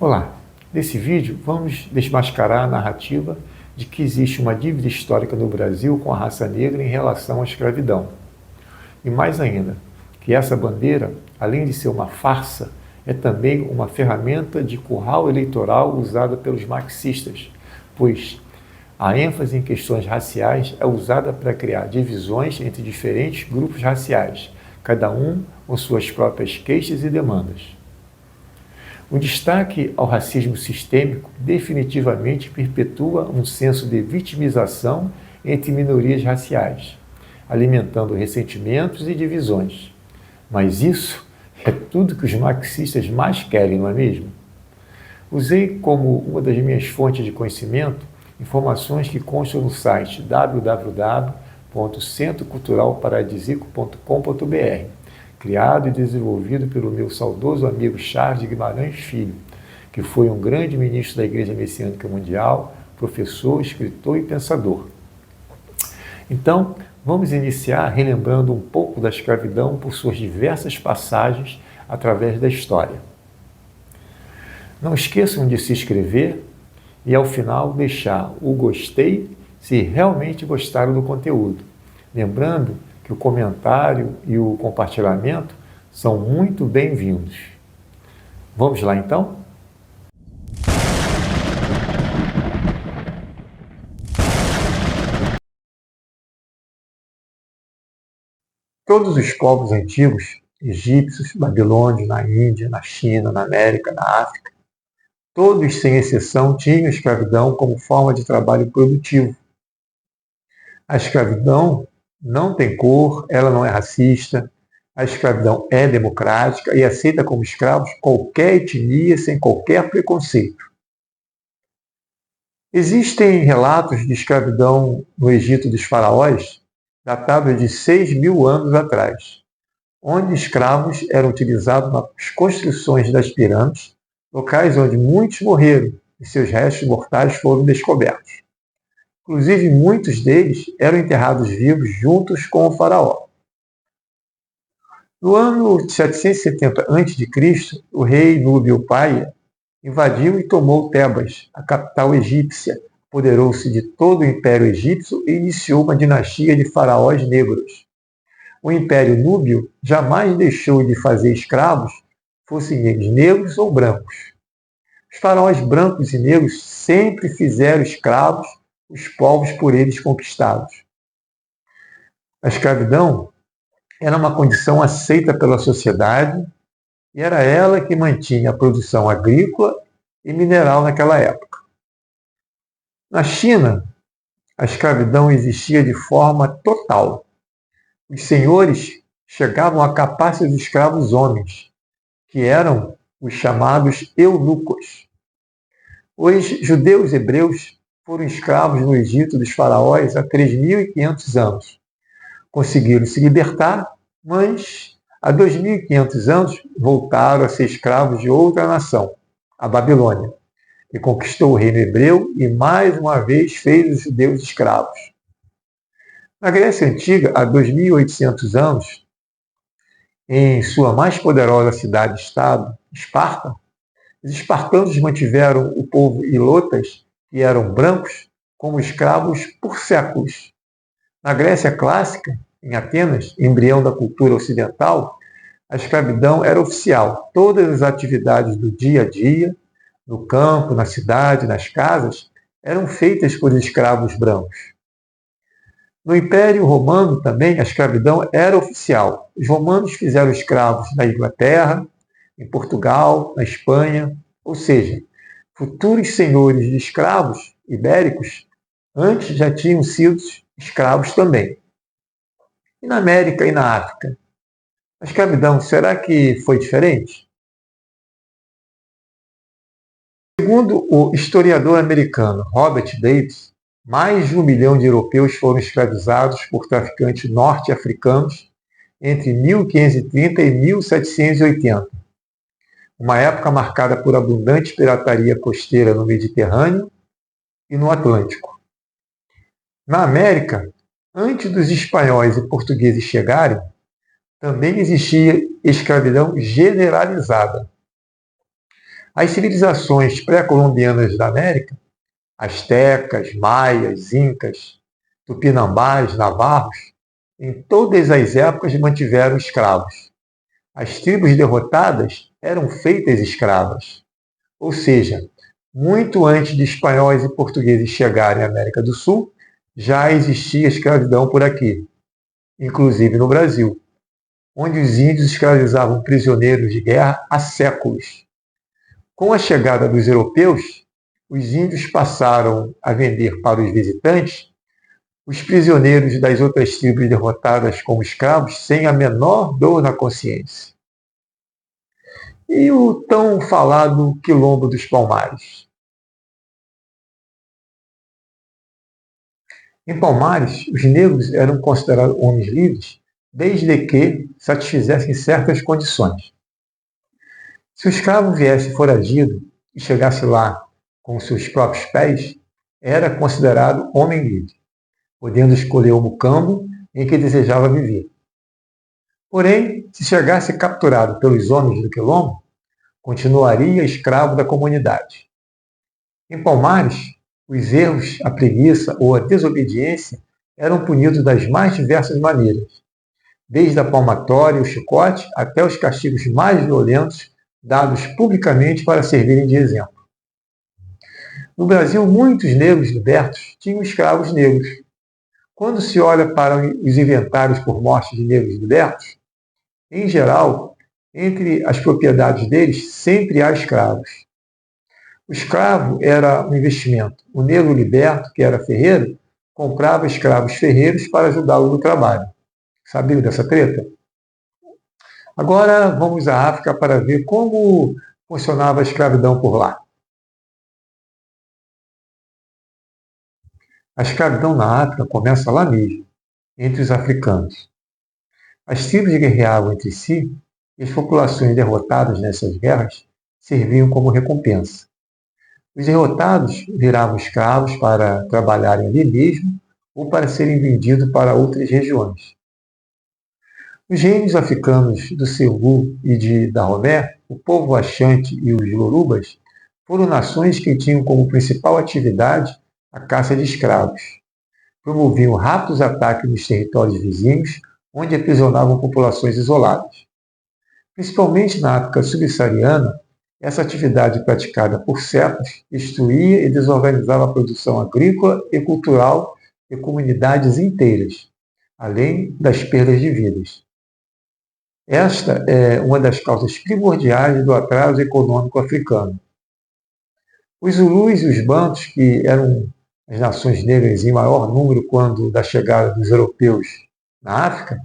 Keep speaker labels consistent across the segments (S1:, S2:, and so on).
S1: Olá, nesse vídeo vamos desmascarar a narrativa de que existe uma dívida histórica no Brasil com a raça negra em relação à escravidão. E mais ainda, que essa bandeira, além de ser uma farsa, é também uma ferramenta de curral eleitoral usada pelos marxistas, pois a ênfase em questões raciais é usada para criar divisões entre diferentes grupos raciais, cada um com suas próprias queixas e demandas. O destaque ao racismo sistêmico definitivamente perpetua um senso de vitimização entre minorias raciais, alimentando ressentimentos e divisões. Mas isso é tudo que os marxistas mais querem, não é mesmo? Usei como uma das minhas fontes de conhecimento informações que constam no site www.centroculturalparadisico.com.br, criado e desenvolvido pelo meu saudoso amigo Charles de Guimarães Filho, que foi um grande ministro da Igreja Messiânica Mundial, professor, escritor e pensador. Então, vamos iniciar relembrando um pouco da escravidão por suas diversas passagens através da história. Não esqueçam de se inscrever e, ao final, deixar o gostei se realmente gostaram do conteúdo. Lembrando que o comentário e o compartilhamento são muito bem-vindos. Vamos lá, então? Todos os povos antigos, egípcios, babilônios, na Índia, na China, na América, na África, todos, sem exceção, tinham escravidão como forma de trabalho produtivo. A escravidão não tem cor, ela não é racista, a escravidão é democrática e aceita como escravos qualquer etnia sem qualquer preconceito. Existem relatos de escravidão no Egito dos faraós, datados de 6.000 anos atrás, onde escravos eram utilizados nas construções das pirâmides, locais onde muitos morreram e seus restos mortais foram descobertos. Inclusive, muitos deles eram enterrados vivos juntos com o faraó. No ano 770 a.C., o rei Núbio Paia invadiu e tomou Tebas, a capital egípcia, apoderou-se de todo o Império Egípcio e iniciou uma dinastia de faraós negros. O Império Núbio jamais deixou de fazer escravos, fossem eles negros ou brancos. Os faraós brancos e negros sempre fizeram escravos os povos por eles conquistados. A escravidão era uma condição aceita pela sociedade e era ela que mantinha a produção agrícola e mineral naquela época. Na China, a escravidão existia de forma total. Os senhores chegavam a capar seus escravos homens, que eram os chamados eunucos. Os judeus hebreus foram escravos no Egito dos faraós há 3.500 anos. Conseguiram se libertar, mas há 2.500 anos voltaram a ser escravos de outra nação, a Babilônia, que conquistou o reino hebreu e mais uma vez fez os judeus escravos. Na Grécia Antiga, há 2.800 anos, em sua mais poderosa cidade-estado, Esparta, os espartanos mantiveram o povo ilotas, que eram brancos, como escravos por séculos. Na Grécia clássica, em Atenas, embrião da cultura ocidental, a escravidão era oficial. Todas as atividades do dia a dia, no campo, na cidade, nas casas, eram feitas por escravos brancos. No Império Romano também a escravidão era oficial. Os romanos fizeram escravos na Inglaterra, em Portugal, na Espanha, ou seja, futuros senhores de escravos ibéricos antes já tinham sido escravos também. E na América e na África? A escravidão, será que foi diferente? Segundo o historiador americano Robert Davis, mais de 1 milhão de europeus foram escravizados por traficantes norte-africanos entre 1530 e 1780. Uma época marcada por abundante pirataria costeira no Mediterrâneo e no Atlântico. Na América, antes dos espanhóis e portugueses chegarem, também existia escravidão generalizada. As civilizações pré-colombianas da América, astecas, maias, incas, tupinambás, navarros, em todas as épocas mantiveram escravos. As tribos derrotadas eram feitas escravas. Ou seja, muito antes de espanhóis e portugueses chegarem à América do Sul, já existia escravidão por aqui, inclusive no Brasil, onde os índios escravizavam prisioneiros de guerra há séculos. Com a chegada dos europeus, os índios passaram a vender para os visitantes os prisioneiros das outras tribos derrotadas como escravos sem a menor dor na consciência. E o tão falado Quilombo dos Palmares? Em Palmares, os negros eram considerados homens livres desde que satisfizessem certas condições. Se o escravo viesse foragido e chegasse lá com seus próprios pés, era considerado homem livre, podendo escolher o mucambo em que desejava viver. Porém, se chegasse capturado pelos homens do Quilombo, continuaria escravo da comunidade. Em Palmares, os erros, a preguiça ou a desobediência eram punidos das mais diversas maneiras, desde a palmatória e o chicote até os castigos mais violentos dados publicamente para servirem de exemplo. No Brasil, muitos negros libertos tinham escravos negros. Quando se olha para os inventários por morte de negros libertos, em geral, entre as propriedades deles sempre há escravos. O escravo era um investimento. O negro liberto, que era ferreiro, comprava escravos ferreiros para ajudá-lo no trabalho. Sabiam dessa treta? Agora vamos à África para ver como funcionava a escravidão por lá. A escravidão na África começa lá mesmo, entre os africanos. As tribos guerreavam entre si e as populações derrotadas nessas guerras serviam como recompensa. Os derrotados viravam escravos para trabalharem ali mesmo ou para serem vendidos para outras regiões. Os reinos africanos do Selvu e de Dahomey, o povo Axante e os Yorubas, foram nações que tinham como principal atividade a caça de escravos. Promoviam rápidos ataques nos territórios vizinhos, onde aprisionavam populações isoladas. Principalmente na África subsaariana, essa atividade praticada por séculos destruía e desorganizava a produção agrícola e cultural de comunidades inteiras, além das perdas de vidas. Esta é uma das causas primordiais do atraso econômico africano. Os Zulus e os Bantos, que eram as nações negras em maior número quando da chegada dos europeus na África,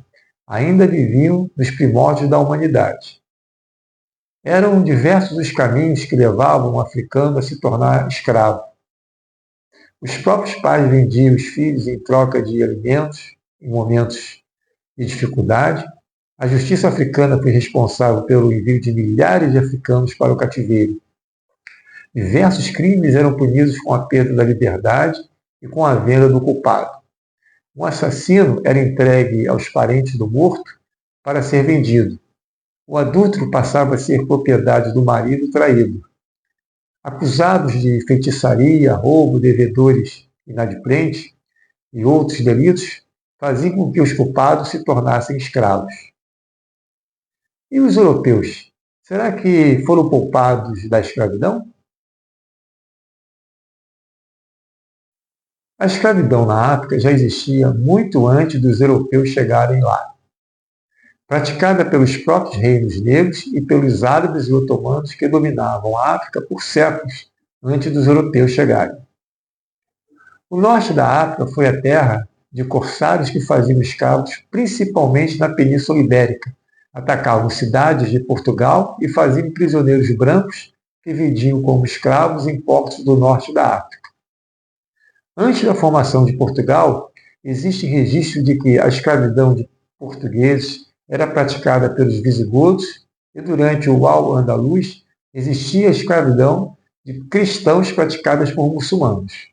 S1: ainda viviam nos primórdios da humanidade. Eram diversos os caminhos que levavam o africano a se tornar escravo. Os próprios pais vendiam os filhos em troca de alimentos em momentos de dificuldade. A justiça africana foi responsável pelo envio de milhares de africanos para o cativeiro. Diversos crimes eram punidos com a perda da liberdade e com a venda do culpado. Um assassino era entregue aos parentes do morto para ser vendido. O adúltero passava a ser propriedade do marido traído. Acusados de feitiçaria, roubo, devedores inadimplentes e outros delitos, faziam com que os culpados se tornassem escravos. E os europeus? Será que foram poupados da escravidão? A escravidão na África já existia muito antes dos europeus chegarem lá. Praticada pelos próprios reinos negros e pelos árabes e otomanos que dominavam a África por séculos antes dos europeus chegarem. O norte da África foi a terra de corsários que faziam escravos principalmente na Península Ibérica. Atacavam cidades de Portugal e faziam prisioneiros brancos que vendiam como escravos em portos do norte da África. Antes da formação de Portugal, existe registro de que a escravidão de portugueses era praticada pelos visigodos e durante o Al-Andalus existia a escravidão de cristãos praticadas por muçulmanos.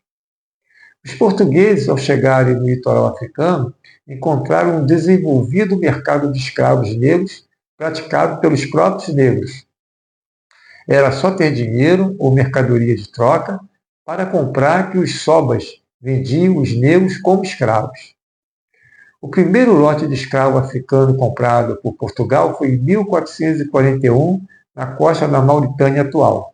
S1: Os portugueses, ao chegarem no litoral africano, encontraram um desenvolvido mercado de escravos negros praticado pelos próprios negros. era só ter dinheiro ou mercadoria de troca para comprar que os sobas vendiam os negros como escravos. O primeiro lote de escravo africano comprado por Portugal foi em 1441, na costa da Mauritânia atual.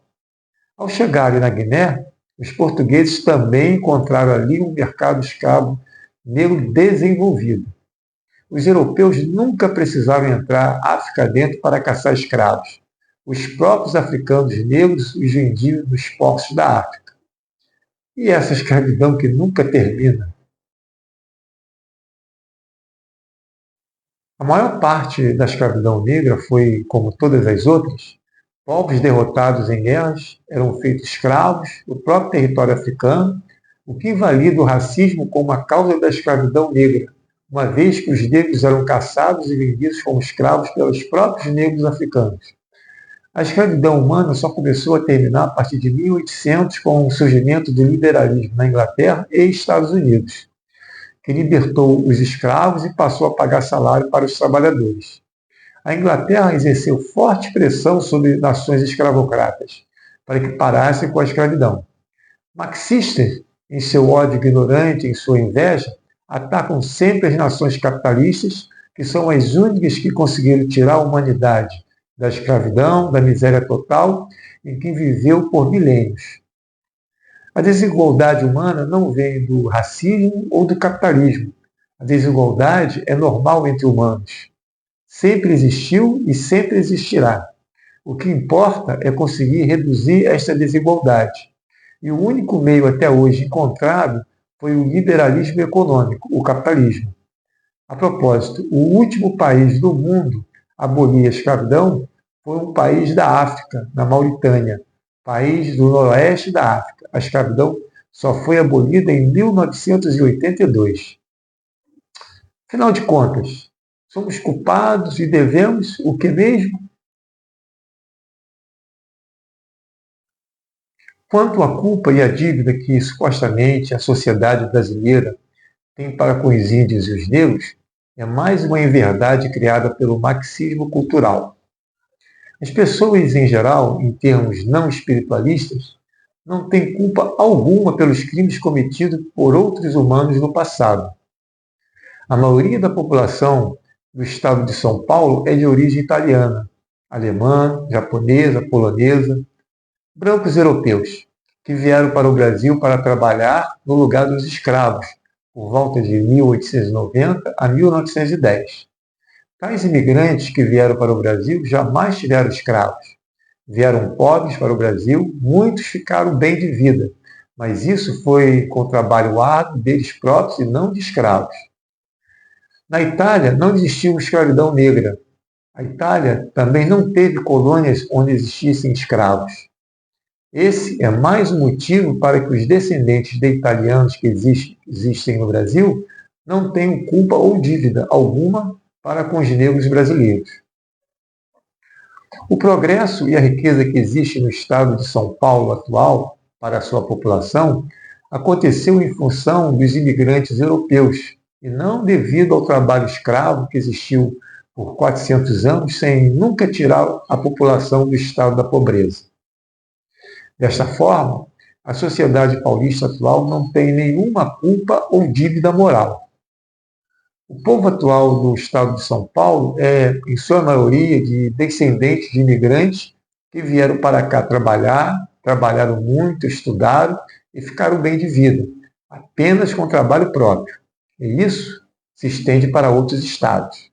S1: Ao chegarem na Guiné, os portugueses também encontraram ali um mercado escravo negro desenvolvido. Os europeus nunca precisaram entrar África dentro para caçar escravos. Os próprios africanos negros os vendiam nos portos da África. E essa escravidão que nunca termina? A maior parte da escravidão negra foi, como todas as outras, povos derrotados em guerras eram feitos escravos no próprio território africano, o que invalida o racismo como a causa da escravidão negra, uma vez que os negros eram caçados e vendidos como escravos pelos próprios negros africanos. A escravidão humana só começou a terminar a partir de 1800 com o surgimento do liberalismo na Inglaterra e Estados Unidos, que libertou os escravos e passou a pagar salário para os trabalhadores. A Inglaterra exerceu forte pressão sobre nações escravocratas para que parassem com a escravidão. Marxistas, em seu ódio ignorante, em sua inveja, atacam sempre as nações capitalistas, que são as únicas que conseguiram tirar a humanidade da escravidão, da miséria total, em que viveu por milênios. A desigualdade humana não vem do racismo ou do capitalismo. A desigualdade é normal entre humanos. Sempre existiu e sempre existirá. O que importa é conseguir reduzir esta desigualdade. E o único meio até hoje encontrado foi o liberalismo econômico, o capitalismo. A propósito, o último país do mundo a abolir a escravidão foi um país da África, na Mauritânia, país do noroeste da África. A escravidão só foi abolida em 1982. Afinal de contas, somos culpados e devemos o que mesmo? Quanto à culpa e à dívida que supostamente a sociedade brasileira tem para com os índios e os negros, é mais uma inverdade criada pelo marxismo cultural. As pessoas, em geral, em termos não espiritualistas, não têm culpa alguma pelos crimes cometidos por outros humanos no passado. A maioria da população do estado de São Paulo é de origem italiana, alemã, japonesa, polonesa, brancos europeus, que vieram para o Brasil para trabalhar no lugar dos escravos, por volta de 1890 a 1910. Tais imigrantes que vieram para o Brasil jamais tiveram escravos. Vieram pobres para o Brasil, muitos ficaram bem de vida, mas isso foi com trabalho árduo deles próprios e não de escravos. Na Itália não existiu escravidão negra. A Itália também não teve colônias onde existissem escravos. Esse é mais um motivo para que os descendentes de italianos que existem no Brasil não tenham culpa ou dívida alguma para com os negros brasileiros. O progresso e a riqueza que existe no estado de São Paulo atual para a sua população aconteceu em função dos imigrantes europeus e não devido ao trabalho escravo que existiu por 400 anos sem nunca tirar a população do estado da pobreza. Desta forma, a sociedade paulista atual não tem nenhuma culpa ou dívida moral. O povo atual do estado de São Paulo é, em sua maioria, de descendentes de imigrantes que vieram para cá trabalhar, trabalharam muito, estudaram e ficaram bem de vida, apenas com trabalho próprio. E isso se estende para outros estados.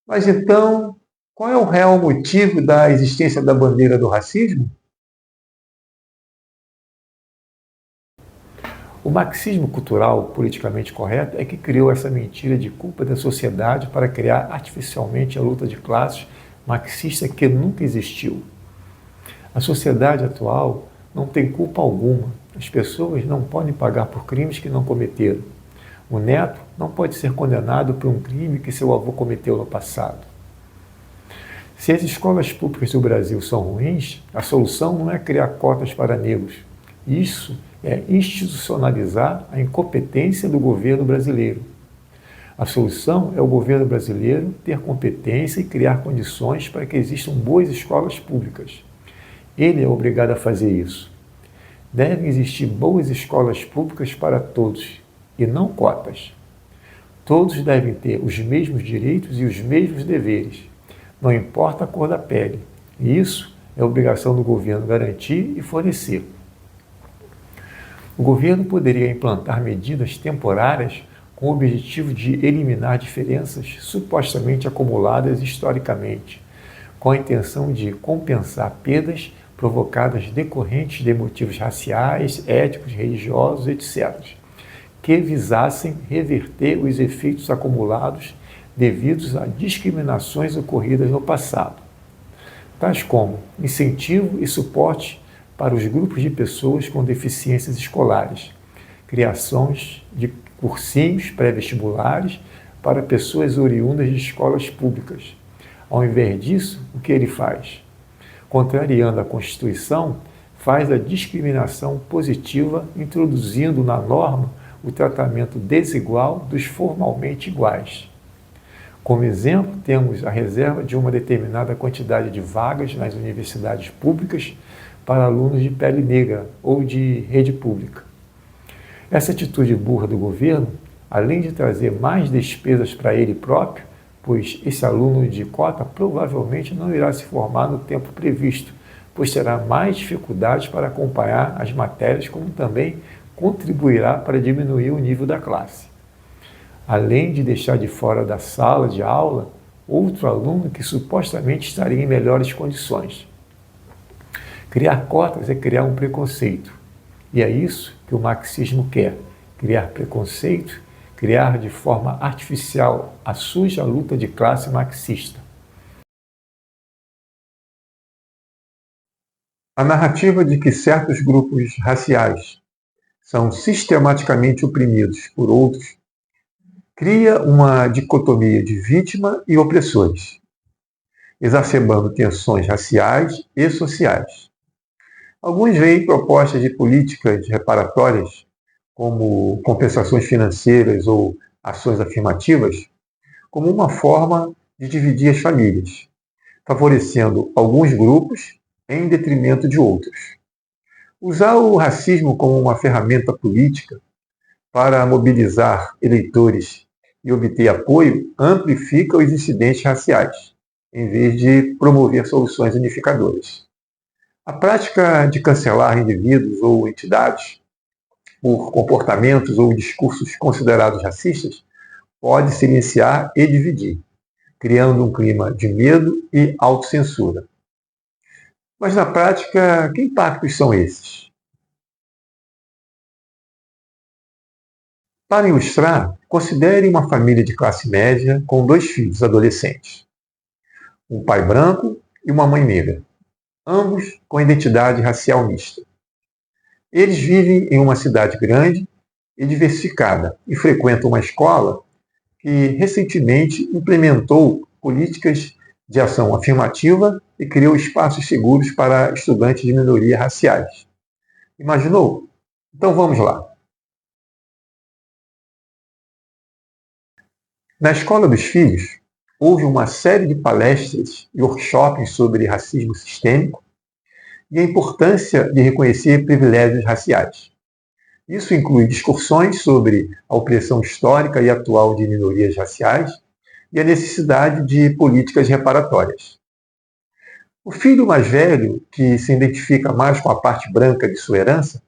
S1: Mas então, qual é o real motivo da existência da bandeira do racismo? O marxismo cultural politicamente correto é que criou essa mentira de culpa da sociedade para criar artificialmente a luta de classes marxista que nunca existiu. A sociedade atual não tem culpa alguma. As pessoas não podem pagar por crimes que não cometeram. O neto não pode ser condenado por um crime que seu avô cometeu no passado. Se as escolas públicas do Brasil são ruins, a solução não é criar cotas para negros. Isso é institucionalizar a incompetência do governo brasileiro. A solução é o governo brasileiro ter competência e criar condições para que existam boas escolas públicas. Ele é obrigado a fazer isso. Devem existir boas escolas públicas para todos, e não cotas. Todos devem ter os mesmos direitos e os mesmos deveres, não importa a cor da pele. E isso é obrigação do governo garantir e fornecer. O governo poderia implantar medidas temporárias com o objetivo de eliminar diferenças supostamente acumuladas historicamente, com a intenção de compensar perdas provocadas decorrentes de motivos raciais, étnicos, religiosos, etc., que visassem reverter os efeitos acumulados devidos a discriminações ocorridas no passado, tais como incentivo e suporte para os grupos de pessoas com deficiências escolares, criações de cursinhos pré-vestibulares para pessoas oriundas de escolas públicas. Ao invés disso, o que ele faz? Contrariando a Constituição, faz a discriminação positiva, introduzindo na norma o tratamento desigual dos formalmente iguais. Como exemplo, temos a reserva de uma determinada quantidade de vagas nas universidades públicas para alunos de pele negra ou de rede pública. Essa atitude burra do governo, além de trazer mais despesas para ele próprio, pois esse aluno de cota provavelmente não irá se formar no tempo previsto, pois terá mais dificuldades para acompanhar as matérias, como também contribuirá para diminuir o nível da classe. Além de deixar de fora da sala de aula outro aluno que supostamente estaria em melhores condições. Criar cotas é criar um preconceito. E é isso que o marxismo quer: criar preconceito, criar de forma artificial a suja luta de classe marxista. A narrativa de que certos grupos raciais são sistematicamente oprimidos por outros cria uma dicotomia de vítima e opressores, exacerbando tensões raciais e sociais. Alguns veem propostas de políticas reparatórias, como compensações financeiras ou ações afirmativas, como uma forma de dividir as famílias, favorecendo alguns grupos em detrimento de outros. Usar o racismo como uma ferramenta política para mobilizar eleitores e obter apoio amplifica os incidentes raciais, em vez de promover soluções unificadoras. A prática de cancelar indivíduos ou entidades por comportamentos ou discursos considerados racistas pode silenciar e dividir, criando um clima de medo e autocensura. Mas na prática, que impactos são esses? Para ilustrar, considere uma família de classe média com 2 filhos adolescentes, um pai branco e uma mãe negra, ambos com identidade racial mista. Eles vivem em uma cidade grande e diversificada e frequentam uma escola que recentemente implementou políticas de ação afirmativa e criou espaços seguros para estudantes de minorias raciais. Imaginou? Então vamos lá. Na escola dos filhos, houve uma série de palestras e workshops sobre racismo sistêmico e a importância de reconhecer privilégios raciais. Isso inclui discussões sobre a opressão histórica e atual de minorias raciais e a necessidade de políticas reparatórias. O filho mais velho, que se identifica mais com a parte branca de sua herança,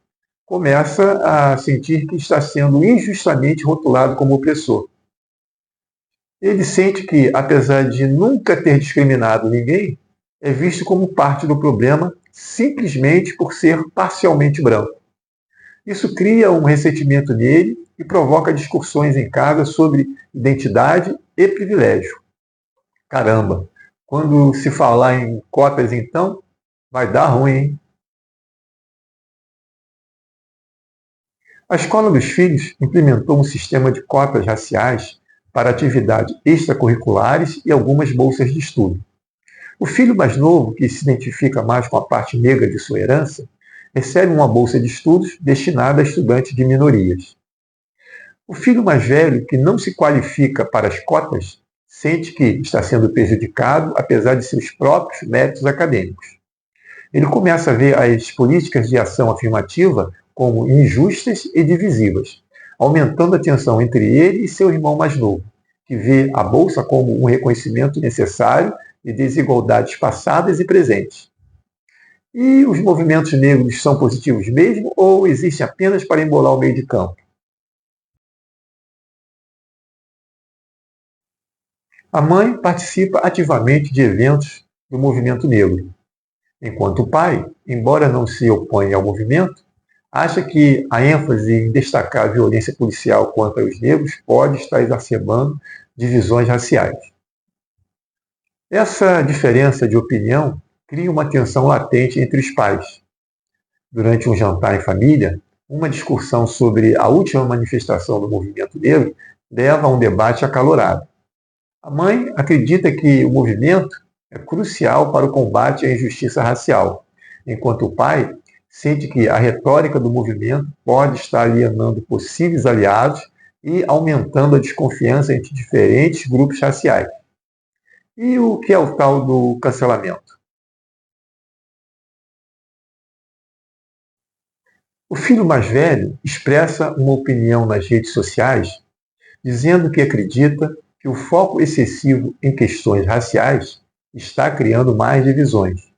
S1: começa a sentir que está sendo injustamente rotulado como opressor. Ele sente que, apesar de nunca ter discriminado ninguém, é visto como parte do problema simplesmente por ser parcialmente branco. Isso cria um ressentimento nele e provoca discussões em casa sobre identidade e privilégio. Caramba, quando se falar em cotas, então, vai dar ruim, hein? A escola dos filhos implementou um sistema de cotas raciais para atividades extracurriculares e algumas bolsas de estudo. O filho mais novo, que se identifica mais com a parte negra de sua herança, recebe uma bolsa de estudos destinada a estudantes de minorias. O filho mais velho, que não se qualifica para as cotas, sente que está sendo prejudicado apesar de seus próprios méritos acadêmicos. Ele começa a ver as políticas de ação afirmativa como injustas e divisivas, aumentando a tensão entre ele e seu irmão mais novo, que vê a Bolsa como um reconhecimento necessário de desigualdades passadas e presentes. E os movimentos negros são positivos mesmo ou existem apenas para embolar o meio de campo? A mãe participa ativamente de eventos do movimento negro, enquanto o pai, embora não se oponha ao movimento, acha que a ênfase em destacar a violência policial contra os negros pode estar exacerbando divisões raciais. Essa diferença de opinião cria uma tensão latente entre os pais. Durante um jantar em família, uma discussão sobre a última manifestação do movimento negro leva a um debate acalorado. A mãe acredita que o movimento é crucial para o combate à injustiça racial, enquanto o pai sente que a retórica do movimento pode estar alienando possíveis aliados e aumentando a desconfiança entre diferentes grupos raciais. E o que é o tal do cancelamento? O filho mais velho expressa uma opinião nas redes sociais dizendo que acredita que o foco excessivo em questões raciais está criando mais divisões.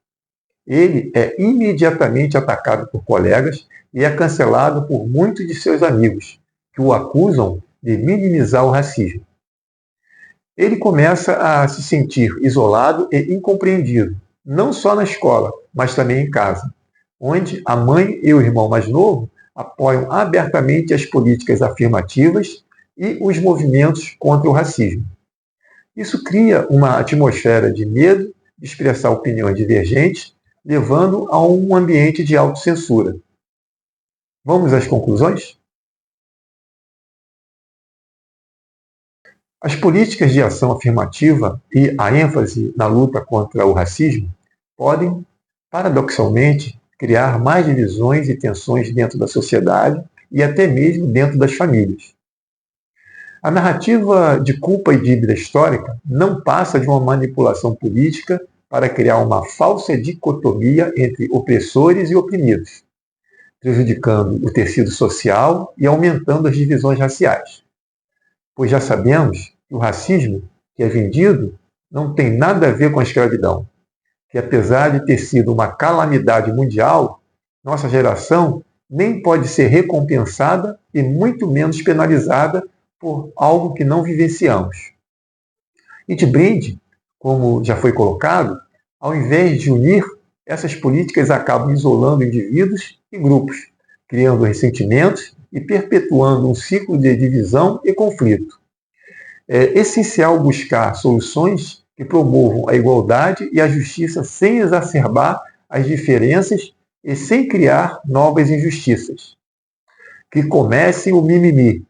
S1: Ele é imediatamente atacado por colegas e é cancelado por muitos de seus amigos, que o acusam de minimizar o racismo. Ele começa a se sentir isolado e incompreendido, não só na escola, mas também em casa, onde a mãe e o irmão mais novo apoiam abertamente as políticas afirmativas e os movimentos contra o racismo. Isso cria uma atmosfera de medo de expressar opiniões divergentes, levando a um ambiente de autocensura. Vamos às conclusões? As políticas de ação afirmativa e a ênfase na luta contra o racismo podem, paradoxalmente, criar mais divisões e tensões dentro da sociedade e até mesmo dentro das famílias. A narrativa de culpa e dívida histórica não passa de uma manipulação política para criar uma falsa dicotomia entre opressores e oprimidos, prejudicando o tecido social e aumentando as divisões raciais. Pois já sabemos que o racismo que é vendido não tem nada a ver com a escravidão, que apesar de ter sido uma calamidade mundial, nossa geração nem pode ser recompensada e muito menos penalizada por algo que não vivenciamos. E de brinde, como já foi colocado, ao invés de unir, essas políticas acabam isolando indivíduos e grupos, criando ressentimentos e perpetuando um ciclo de divisão e conflito. É essencial buscar soluções que promovam a igualdade e a justiça sem exacerbar as diferenças e sem criar novas injustiças. Que comece o mimimi,